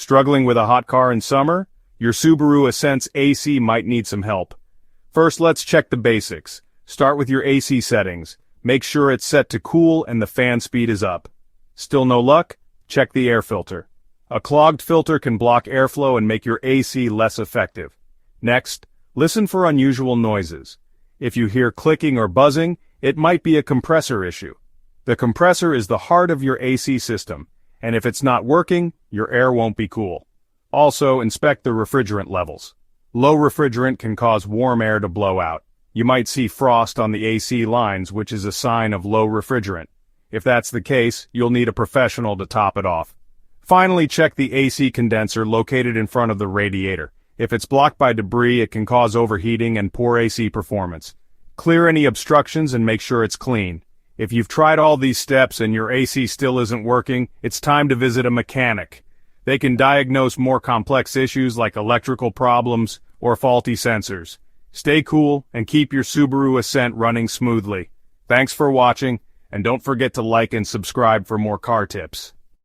Struggling with a hot car in summer? Your Subaru Ascent's AC might need some help. First, let's check the basics. Start with your AC settings. Make sure it's set to cool and the fan speed is up. Still no luck? Check the air filter. A clogged filter can block airflow and make your AC less effective. Next, listen for unusual noises. If you hear clicking or buzzing, it might be a compressor issue. The compressor is the heart of your AC system, and if it's not working, your air won't be cool. Also, inspect the refrigerant levels. Low refrigerant can cause warm air to blow out. You might see frost on the AC lines, which is a sign of low refrigerant. If that's the case, you'll need a professional to top it off. Finally, check the AC condenser located in front of the radiator. If it's blocked by debris, it can cause overheating and poor AC performance. Clear any obstructions and make sure it's clean. If you've tried all these steps and your AC still isn't working, it's time to visit a mechanic. They can diagnose more complex issues like electrical problems or faulty sensors. Stay cool and keep your Subaru Ascent running smoothly. Thanks for watching, and don't forget to like and subscribe for more car tips.